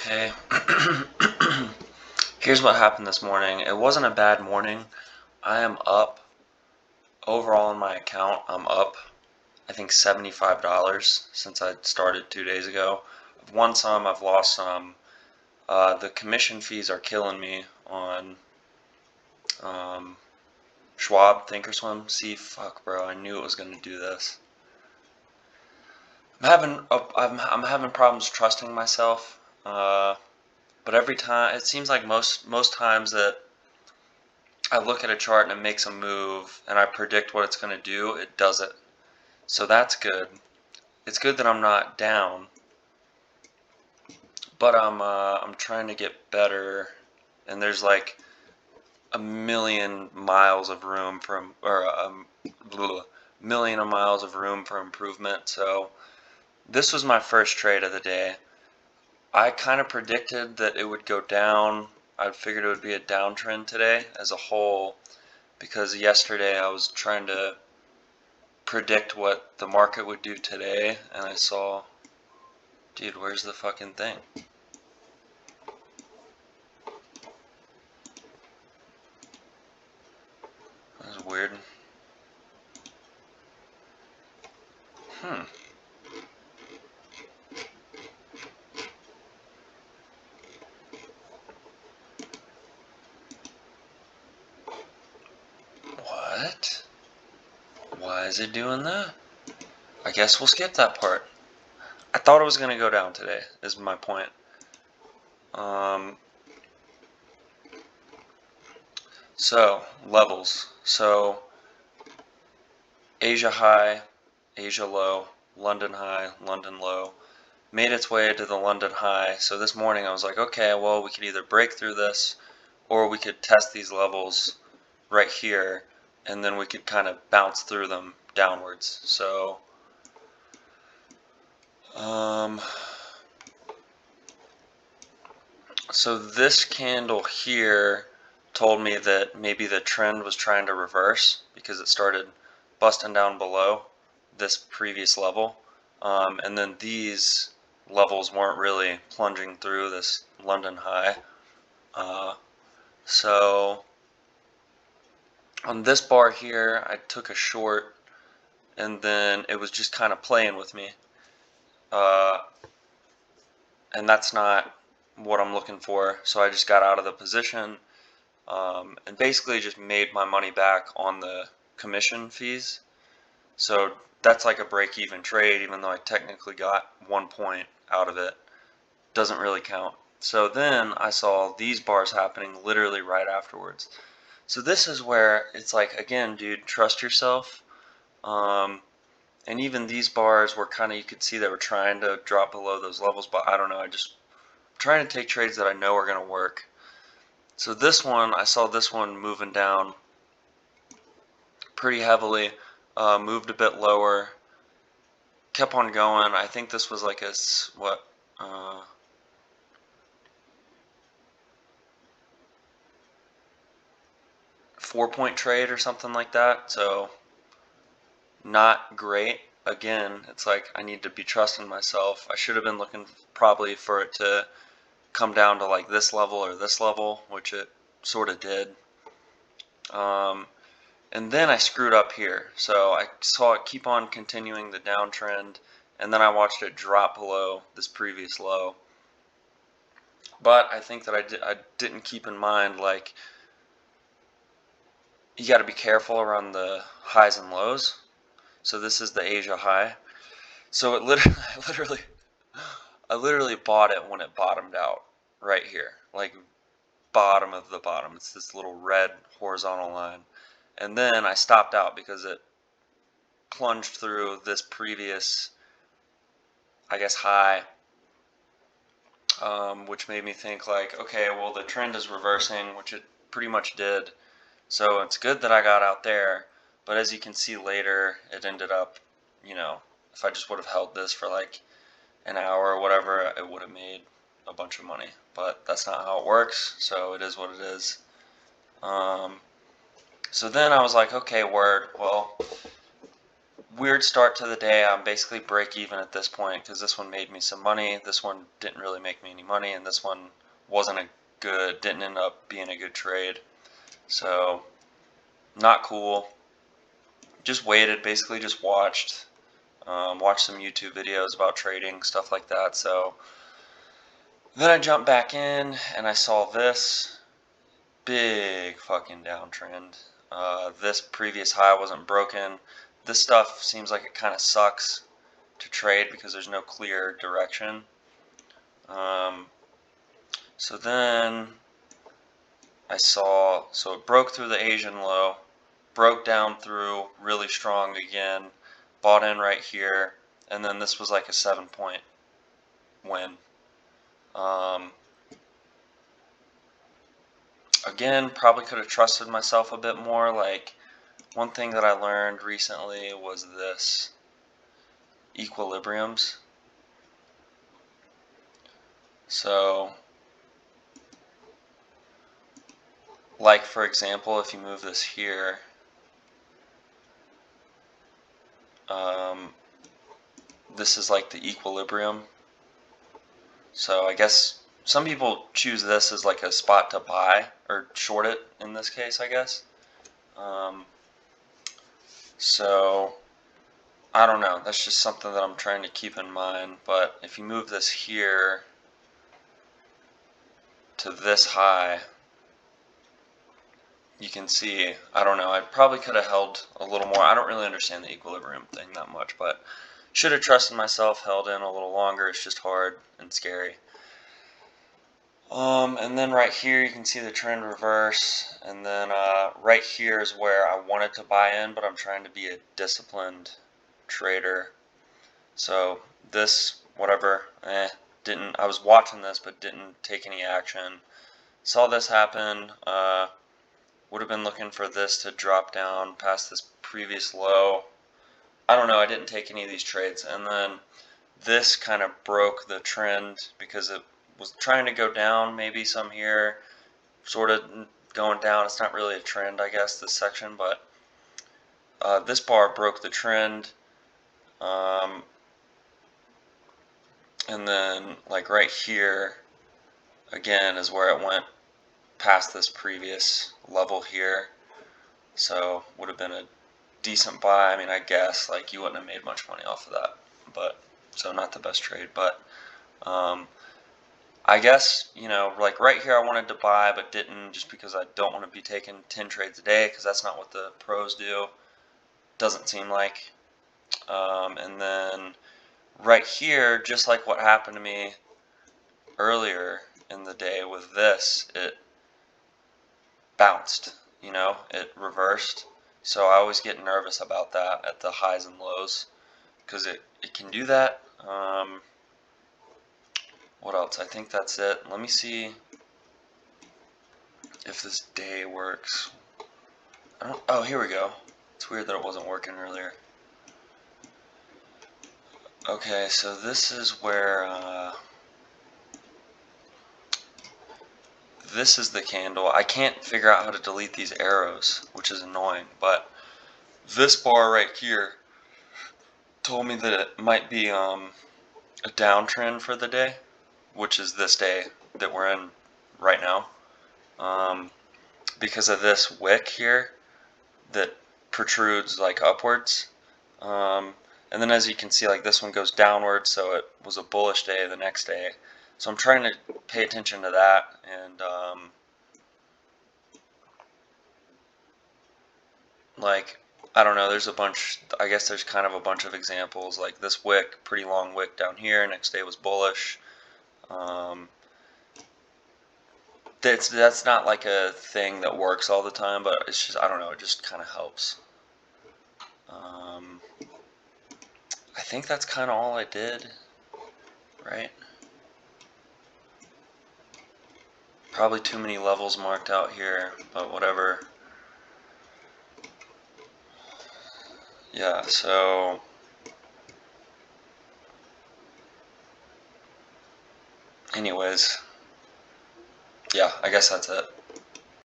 Okay. Here's what happened this morning. It wasn't a bad morning. I am up. Overall in my account, I'm up, I think, $75 since I started 2 days ago. I've won some, I've lost some. The commission fees are killing me on Schwab, Thinkorswim. See, fuck, bro, I knew it was going to do this. I'm having problems trusting myself. But every time, it seems like most times that I look at a chart and it makes a move and I predict what it's going to do, it does it. So that's good. It's good that I'm not down, but I'm trying to get better, and there's like a million miles of room for million of miles of room for improvement. So this was my first trade of the day. I kind of predicted that it would go down. I figured it would be a downtrend today as a whole, because yesterday I was trying to predict what the market would do today, and I saw, dude, where's the fucking thing? That was weird. What? Why is it doing that? I guess we'll skip that part. I thought it was going to go down today, is my point. So, levels. So, Asia high, Asia low, London high, London low. Made its way to the London high. So this morning I was like, okay, well, we could either break through this, or we could test these levels right here, and then we could kind of bounce through them downwards. So this candle here told me that maybe the trend was trying to reverse because it started busting down below this previous level, and then these levels weren't really plunging through this London high. So on this bar here, I took a short, and then it was just kind of playing with me, and that's not what I'm looking for. So I just got out of the position, and basically just made my money back on the commission fees. So that's like a break-even trade, even though I technically got 1 point out of it. Doesn't really count. So then I saw these bars happening literally right afterwards. So this is where it's like, again, dude, trust yourself. And even these bars were kind of, you could see they were trying to drop below those levels, but I don't know, I just trying to take trades that I know are going to work. So this one, I saw this one moving down pretty heavily, moved a bit lower, kept on going. I think this was like a, what, 4-point trade or something like that. So not great. Again, it's like I need to be trusting myself. I should have been looking probably for it to come down to like this level or this level, which it sort of did. And then I screwed up here. So I saw it keep on continuing the downtrend, and then I watched it drop below this previous low. But I think that I didn't keep in mind, like, you got to be careful around the highs and lows. So this is the Asia high. So it I literally bought it when it bottomed out right here, like bottom of the bottom. It's this little red horizontal line. And then I stopped out because it plunged through this previous, I guess, high, which made me think like, okay, well, the trend is reversing, which it pretty much did. So it's good that I got out there, but as you can see later, it ended up, if I just would have held this for like an hour or whatever, it would have made a bunch of money. But that's not how it works, so it is what it is. So then I was like, okay, word, well, weird start to the day. I'm basically break even at this point because this one made me some money. This one didn't really make me any money, and this one didn't end up being a good trade. So, not cool. Just waited, basically just watched. Watched some YouTube videos about trading, stuff like that. So, then I jumped back in and I saw this big fucking downtrend. This previous high wasn't broken. This stuff seems like it kind of sucks to trade because there's no clear direction. So then I saw, so it broke through the Asian low, broke down through really strong again, bought in right here, and then this was like a 7-point win. Again, probably could have trusted myself a bit more. Like, one thing that I learned recently was this: equilibriums. So, like for example, if you move this here, this is like the equilibrium. So I guess some people choose this as like a spot to buy or short it in this case, I guess. So I don't know, that's just something that I'm trying to keep in mind. But if you move this here to this high, you can see, I don't know, I probably could have held a little more. I don't really understand the equilibrium thing that much, but should have trusted myself, held in a little longer. It's just hard and scary. And then right here you can see the trend reverse, and then right here is where I wanted to buy in, but I'm trying to be a disciplined trader. So this, whatever, didn't, I was watching this but didn't take any action. Saw this happen, would have been looking for this to drop down past this previous low. I don't know, I didn't take any of these trades, and then this kind of broke the trend because it was trying to go down, maybe some here, sort of going down. It's not really a trend, I guess, this section, but this bar broke the trend, and then like right here again is where it went past this previous level here, so would have been a decent buy. I mean, I guess like you wouldn't have made much money off of that, but so not the best trade. But I guess, you know, like right here I wanted to buy but didn't, just because I don't want to be taking 10 trades a day, because that's not what the pros do, doesn't seem like. And then right here, just like what happened to me earlier in the day with this, it bounced, you know, it reversed. So I always get nervous about that at the highs and lows, because it can do that. What else? I think that's it. Let me see if this day works. Oh, here we go. It's weird that it wasn't working earlier. Okay, so this is where this is the candle. I can't figure out how to delete these arrows, which is annoying, but this bar right here told me that it might be a downtrend for the day, which is this day that we're in right now, because of this wick here that protrudes like upwards. And then as you can see, like this one goes downward, so it was a bullish day the next day. So I'm trying to pay attention to that, and like, I don't know, there's a bunch, I guess there's kind of a bunch of examples, like this wick, pretty long wick down here, next day was bullish. That's not like a thing that works all the time, but it's just, I don't know, it just kind of helps. I think that's kind of all I did, right? Probably too many levels marked out here, but whatever. Yeah, so anyways, yeah, I guess that's it.